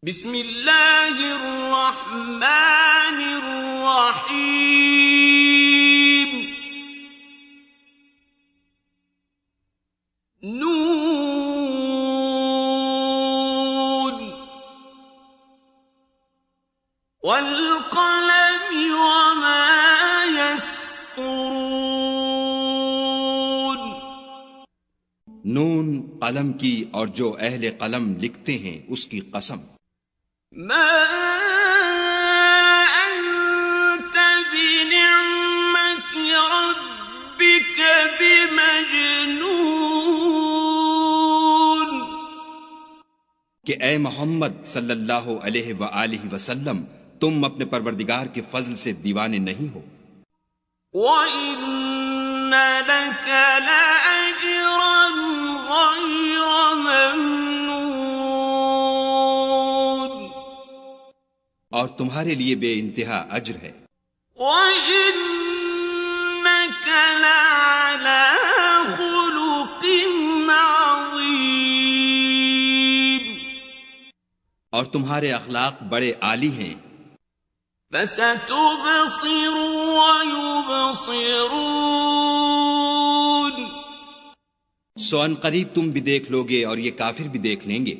بسم اللہ الرحمن الرحیم نون والقلم وما يسطرون نون قلم کی اور جو اہل قلم لکھتے ہیں اس کی قسم. ما أنت بنعمة ربك بمجنون کہ اے محمد صلی اللہ علیہ وآلہ وسلم تم اپنے پروردگار کے فضل سے دیوانے نہیں ہو. وَإِنَّ لَكَ لَأَجْرًا غَيْرَ مَمْنُونٍ اور تمہارے لیے بے انتہا اجر ہے. وَإِنَّكَ لَعَلَى خُلُقٍ عَظِيمٍ اور تمہارے اخلاق بڑے عالی ہیں. فَسَتُبْصِرُ وَيُبْصِرُونَ سو ان قریب تم بھی دیکھ لوگے اور یہ کافر بھی دیکھ لیں گے.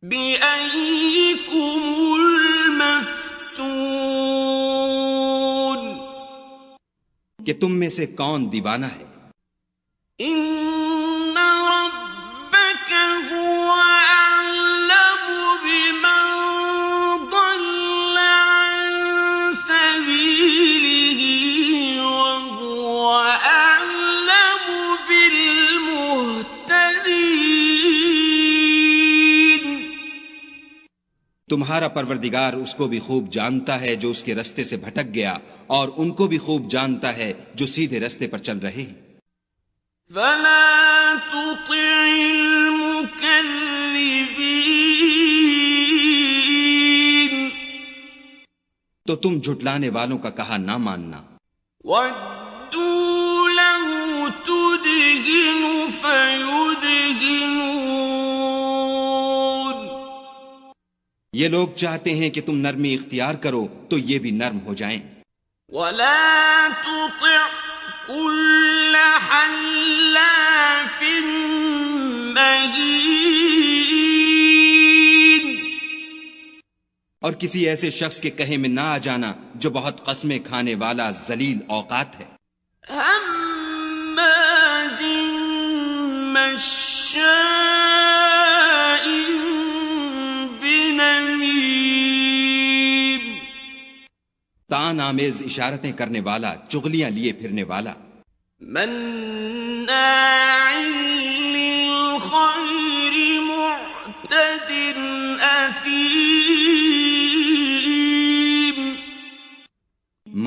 بِأَيِّكُمُ الْمَفْتُونُ کہ تم میں سے کون دیوانہ ہے. إِنَّ رَبَّكَ هُوَ أَعْلَمُ بِمَنْ ضَلَّ عَنْ سَبِيلِهِ وَهُوَ أَعْلَمُ بِالْمُهْتَدِينَ تمہارا پروردگار اس کو بھی خوب جانتا ہے جو اس کے رستے سے بھٹک گیا اور ان کو بھی خوب جانتا ہے جو سیدھے رستے پر چل رہے ہیں. فَلَا تُطِعِ الْمُكَذِّبِينَ تو تم جھٹلانے والوں کا کہا نہ ماننا. وَدُّوا لَوْ تُدْهِنُ فَيُدْهِنُونَ یہ لوگ چاہتے ہیں کہ تم نرمی اختیار کرو تو یہ بھی نرم ہو جائیں. وَلَا تُطِعْ كُلَّ حَلَّافٍ مَّهِينٍ اور کسی ایسے شخص کے کہے میں نہ آ جانا جو بہت قسمیں کھانے والا ذلیل اوقات ہے. ہَمَّازٍ مَّشَّاءٍ بِنَمِيمٍ تان آمیز اشارتیں کرنے والا، چغلیاں لیے پھرنے والا. مَنَّاعٍ لِّلْخَيْرِ مُعْتَدٍ أَثِيمٍ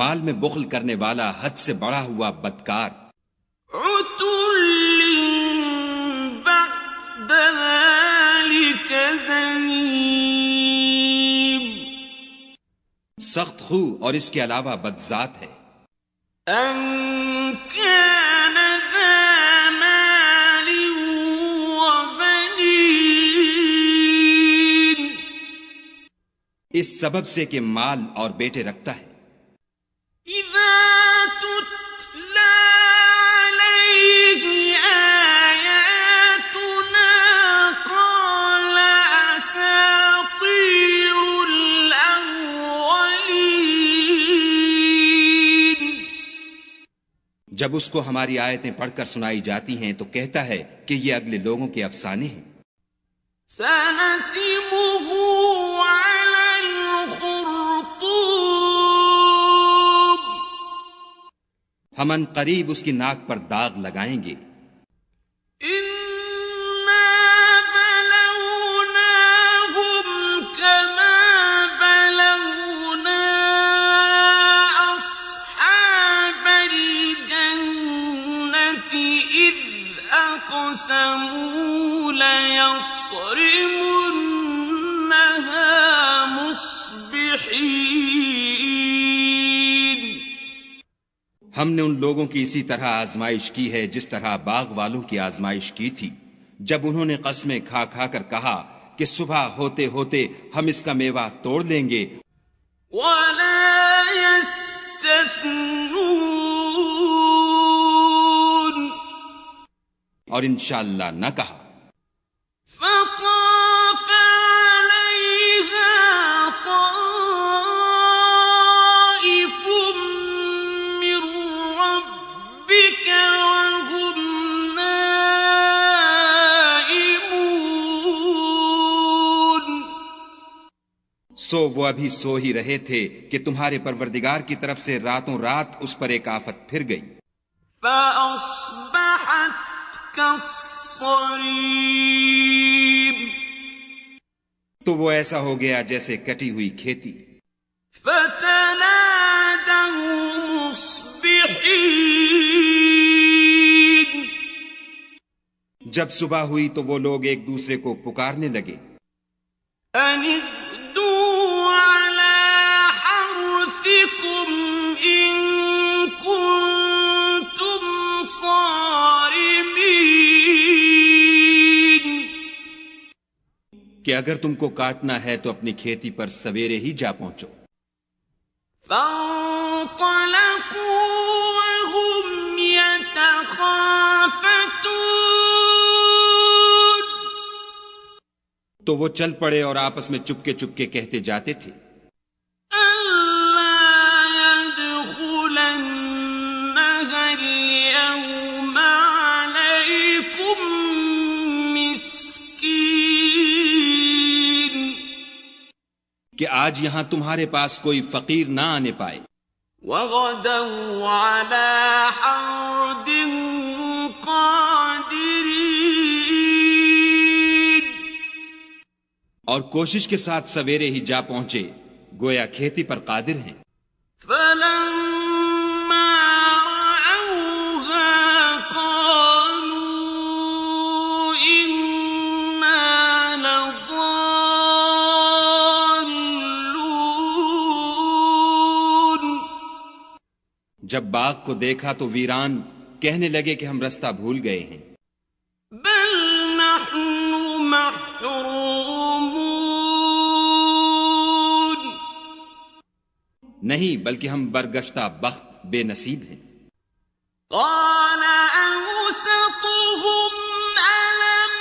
مال میں بخل کرنے والا، حد سے بڑا ہوا بدکار. عُتُلٍّ بَعْدَ ذَلِكَ زَنِيمٍ سخت خو اور اس کے علاوہ بدذات ہے. أَن كَانَ ذَا مَالٍ وَبَنِينَ اس سبب سے کہ مال اور بیٹے رکھتا ہے. إِذَا تُتْلَى عَلَيْهِ آيَاتُنَا قَالَ أَسَاطِيرُ الْأَوَّلِينَ جب اس کو ہماری آیتیں پڑھ کر سنائی جاتی ہیں تو کہتا ہے کہ یہ اگلے لوگوں کے افسانے ہیں. سَنَسِمُهُ عَلَى الْخُرْطُومِ ہم ان قریب اس کی ناک پر داغ لگائیں گے. إِنَّا بَلَوْنَاهُمْ كَمَا بَلَوْنَا أَصْحَابَ الْجَنَّةِ إِذْ أَقْسَمُوا لَيَصْرِمُنَّهَا مُصْبِحِينَ ہم نے ان لوگوں کی اسی طرح آزمائش کی ہے جس طرح باغ والوں کی آزمائش کی تھی جب انہوں نے قسمیں کھا کھا کر کہا کہ صبح ہوتے ہوتے ہم اس کا میوہ توڑ لیں گے، ولا يستثنون اور انشاءاللہ نہ کہا۔ فطاف عليها طائف من ربك وهم نائمون سو وہ ابھی سو ہی رہے تھے کہ تمہارے پروردگار کی طرف سے راتوں رات اس پر ایک آفت پھر گئی، فأصبحت كالصريم تو وہ ایسا ہو گیا جیسے کٹی ہوئی کھیتی۔ فتنادوا مصبحين جب صبح ہوئی تو وہ لوگ ایک دوسرے کو پکارنے لگے، أن اغدوا على حرثكم إن كنتم صارمين کہ اگر تم کو کاٹنا ہے تو اپنی کھیتی پر سویرے ہی جا پہنچو۔ فانطلقوا وهم يتخافتون تو وہ چل پڑے اور آپس میں چپکے چپکے کہتے جاتے تھے، ألا يدخلنها اليوم عليكم مسكين کہ آج یہاں تمہارے پاس کوئی فقیر نہ آنے پائے، وغدوا على حرد قادرين اور کوشش کے ساتھ سویرے ہی جا پہنچے، گویا کھیتی پر قادر ہیں۔ فلما رأوها قالوا إنا لضالون جب باغ کو دیکھا تو ویران کہنے لگے کہ ہم رستہ بھول گئے ہیں، بل نحن محرومون نہیں بلکہ ہم برگشتہ بخت بے نصیب ہیں۔ قال أوسطهم ألم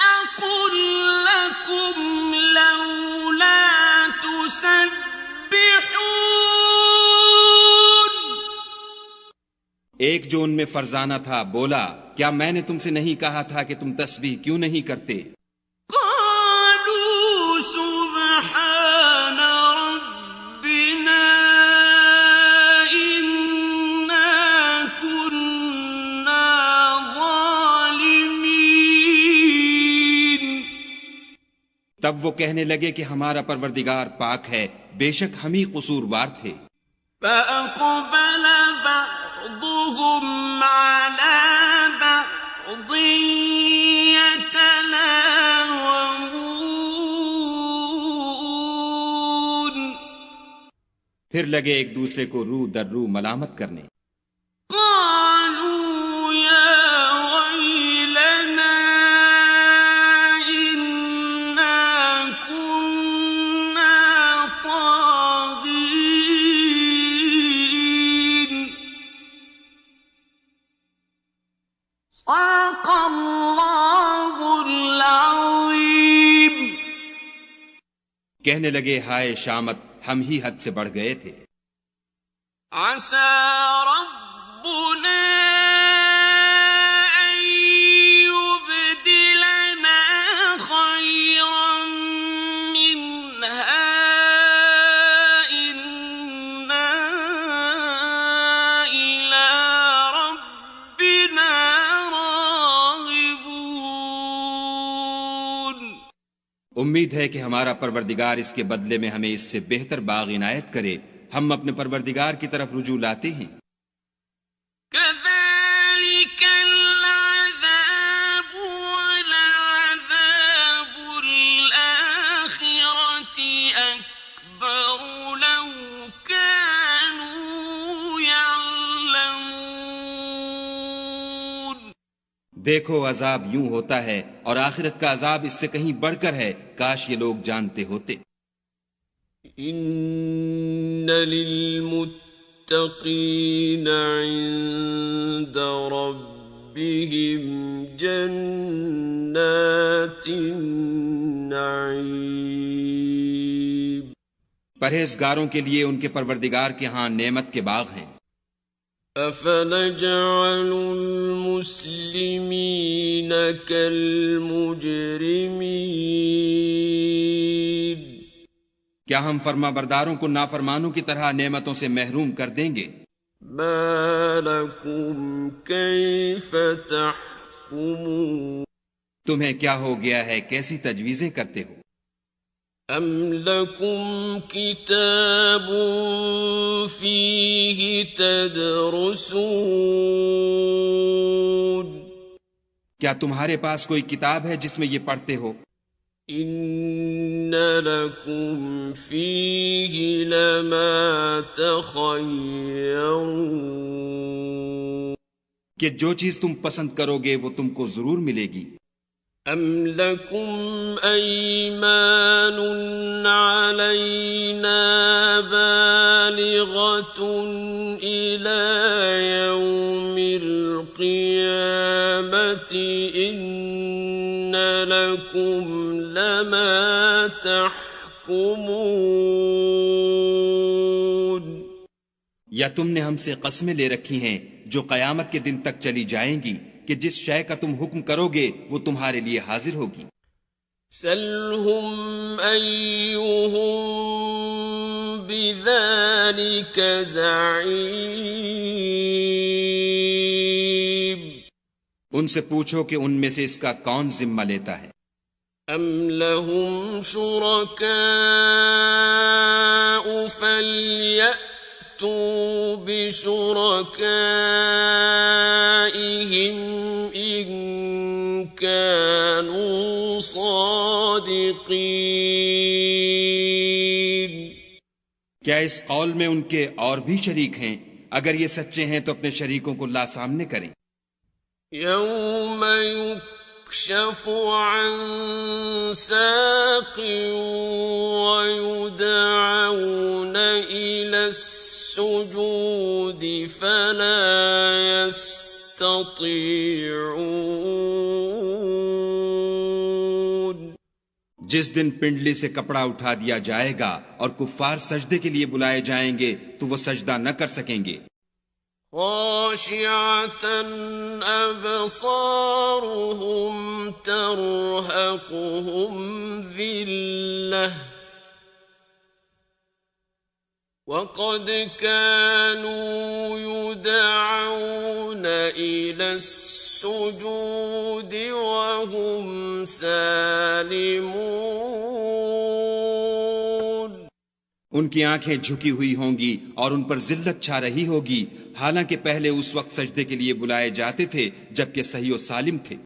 أقل لكم لولا تسبحون ایک جو ان میں فرزانہ تھا بولا، کیا میں نے تم سے نہیں کہا تھا کہ تم تسبیح کیوں نہیں کرتے؟ قالوا سبحان ربنا إنا كنا ظالمين تب وہ کہنے لگے کہ ہمارا پروردگار پاک ہے، بے شک ہم ہی قصوروار تھے۔ فأقبل بعضهم على بعض يتلاومون پھر لگے ایک دوسرے کو رو در رو ملامت کرنے، قالوا يا ويلنا إنا كنا طاغين صدق الله العظيم کہنے لگے ہائے شامت، ہم ہی حد سے بڑھ گئے تھے۔ عسى ربنا أن يبدلنا خيرا منها إنا إلى ربنا راغبون امید ہے کہ ہمارا پروردگار اس کے بدلے میں ہمیں اس سے بہتر باغ عنایت کرے، ہم اپنے پروردگار کی طرف رجوع لاتے ہیں۔ كذلك العذاب ولعذاب الآخرة أكبر لو كانوا يعلمون دیکھو عذاب یوں ہوتا ہے اور آخرت کا عذاب اس سے کہیں بڑھ کر ہے، کاش یہ لوگ جانتے ہوتے۔ ان للمتقین عند ربهم جنات النعیم، پرہیزگاروں کے لیے ان کے پروردگار کے ہاں نعمت کے باغ ہیں۔ افنجعل المسلمین کالمجرمین، کیا ہم فرما برداروں کو نافرمانوں کی طرح نعمتوں سے محروم کر دیں گے؟ ما لکم کیف تحکمون، تمہیں کیا ہو گیا ہے، کیسی تجویزیں کرتے ہو؟ ام لکم کتاب فیہ تدرسون، کیا تمہارے پاس کوئی کتاب ہے جس میں یہ پڑھتے ہو؟ ان لکم فیہ لما تخیرون، کہ جو چیز تم پسند کرو گے وہ تم کو ضرور ملے گی۔ ام لکم ایمان علینا بالغۃ الی یوم القیامۃ ان لکم لما تحکمون، یا تم نے ہم سے قسمیں لے رکھی ہیں جو قیامت کے دن تک چلی جائیں گی کہ جس شے کا تم حکم کرو گے وہ تمہارے لیے حاضر ہوگی۔ سلہم ایہم بذالک زعیم، ان سے پوچھو کہ ان میں سے اس کا کون ذمہ لیتا ہے۔ ام لہم شرکاء فلیأتوا بشرکائہم ان كانوا صادقین، کیا اس قول میں ان کے اور بھی شریک ہیں؟ اگر یہ سچے ہیں تو اپنے شریکوں کو لا سامنے کریں۔ یوم یکشف عن ساق ویدعون الی السجود فلا يستطيعون، جس دن پنڈلی سے کپڑا اٹھا دیا جائے گا اور کفار سجدے کے لیے بلائے جائیں گے تو وہ سجدہ نہ کر سکیں گے۔ خاشعة أبصارهم ترهقهم ذلة وقد كانوا يدعون إلى السجود وهم سالمون، ان کی آنکھیں جھکی ہوئی ہوں گی اور ان پر ذلت چھا رہی ہوگی، حالانکہ پہلے اس وقت سجدے کے لیے بلائے جاتے تھے جبکہ صحیح و سالم تھے۔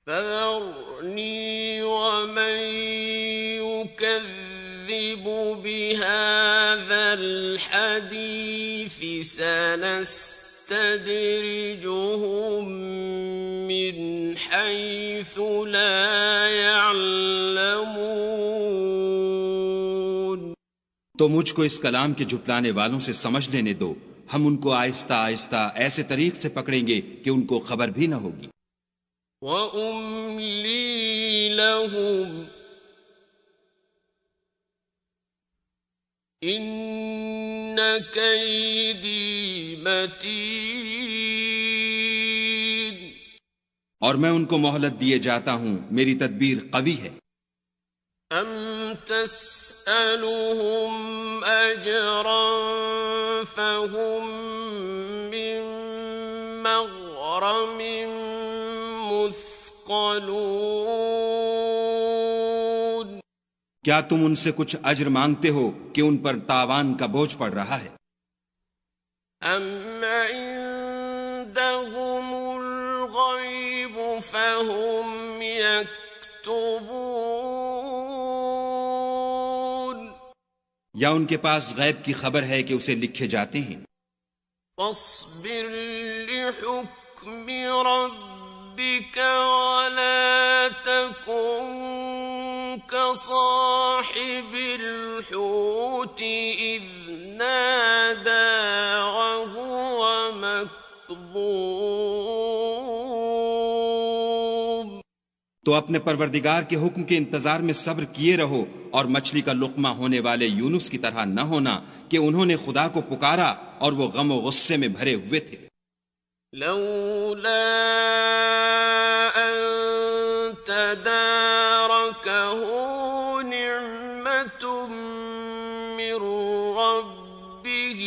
فَذَرْنِي وَمَن يُكَذِّبُ بِهَذَا الْحَدِيثِ سَنَسْتَدْرِجُهُم مِّنْ حَيْثُ لَا يَعْلَمُونَ، تو مجھ کو اس کلام کے جھٹلانے والوں سے سمجھ لینے دو، ہم ان کو آہستہ آہستہ ایسے طریق سے پکڑیں گے کہ ان کو خبر بھی نہ ہوگی۔ وَأُمْلِي لَهُمْ إِنَّ كَيْدِي مَتِينٌ، اور میں ان کو مہلت دیے جاتا ہوں، میری تدبیر قوی ہے۔ أَمْ تَسْأَلُهُمْ أَجْرًا فَهُمْ مِنْ مَغْرَمٍ مُثْقَلُونَ، کیا تم ان سے کچھ اجر مانگتے ہو کہ ان پر تاوان کا بوجھ پڑ رہا ہے؟ أَمْ عِندَهُمُ الْغَيْبُ فَهُمْ يَكْتُبُونَ، یا ان کے پاس غیب کی خبر ہے کہ اسے لکھے جاتے ہیں؟ فَاصْبِرْ لِحُكْمِ حكم ربك ولا تكن كصاحب الحوت إذ نادى وهو مكظوم. تو اپنے پروردگار کے حکم کے انتظار میں صبر کیے رہو اور مچھلی کا لقمہ ہونے والے یونس کی طرح نہ ہونا کہ انہوں نے خدا کو پکارا اور وہ غم و غصے میں بھرے ہوئے تھے. لولا أن تداركه نعمة من ربه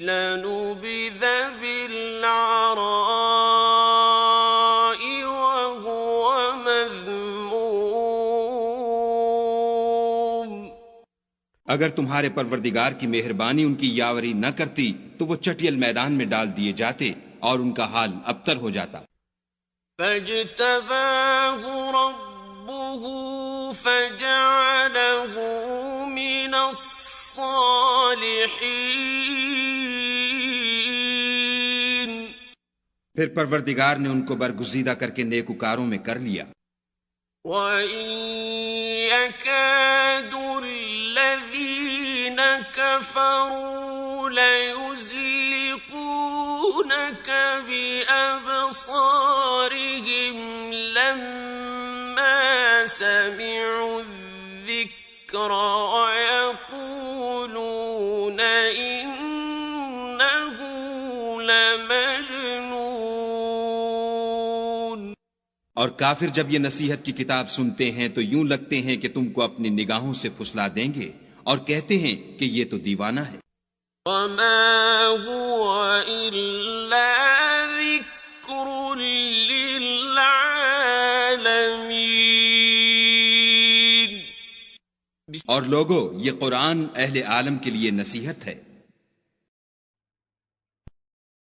لنبذ بالعراء وهو مذموم. اگر تمہارے پروردگار کی مہربانی ان کی یاوری نہ کرتی تو وہ چٹیل میدان میں ڈال دیے جاتے اور ان کا حال ابتر ہو جاتا. فاجتباه ربه فجعله من الصالحين. پھر پروردگار نے ان کو برگزیدہ کر کے نیکوکاروں میں کر لیا. وَإِن يَكَادُ الَّذِينَ كَفَرُوا لَيُزْلِقُونَكَ بِأَبْصَارِهِمْ لَمَّا سَمِعُوا الذِّكْرَ وَيَقُولُونَ إِنَّهُ لَمَجْنُونٌ. اور کافر جب یہ نصیحت کی کتاب سنتے ہیں تو یوں لگتے ہیں کہ تم کو اپنی نگاہوں سے پھسلا دیں گے اور کہتے ہیں کہ یہ تو دیوانہ ہے. وَمَا هُوَ إِلَّا ذِكْرٌ لِّلْعَالَمِينَ. اور لوگو، یہ قرآن اہل عالم کے لیے نصیحت ہے.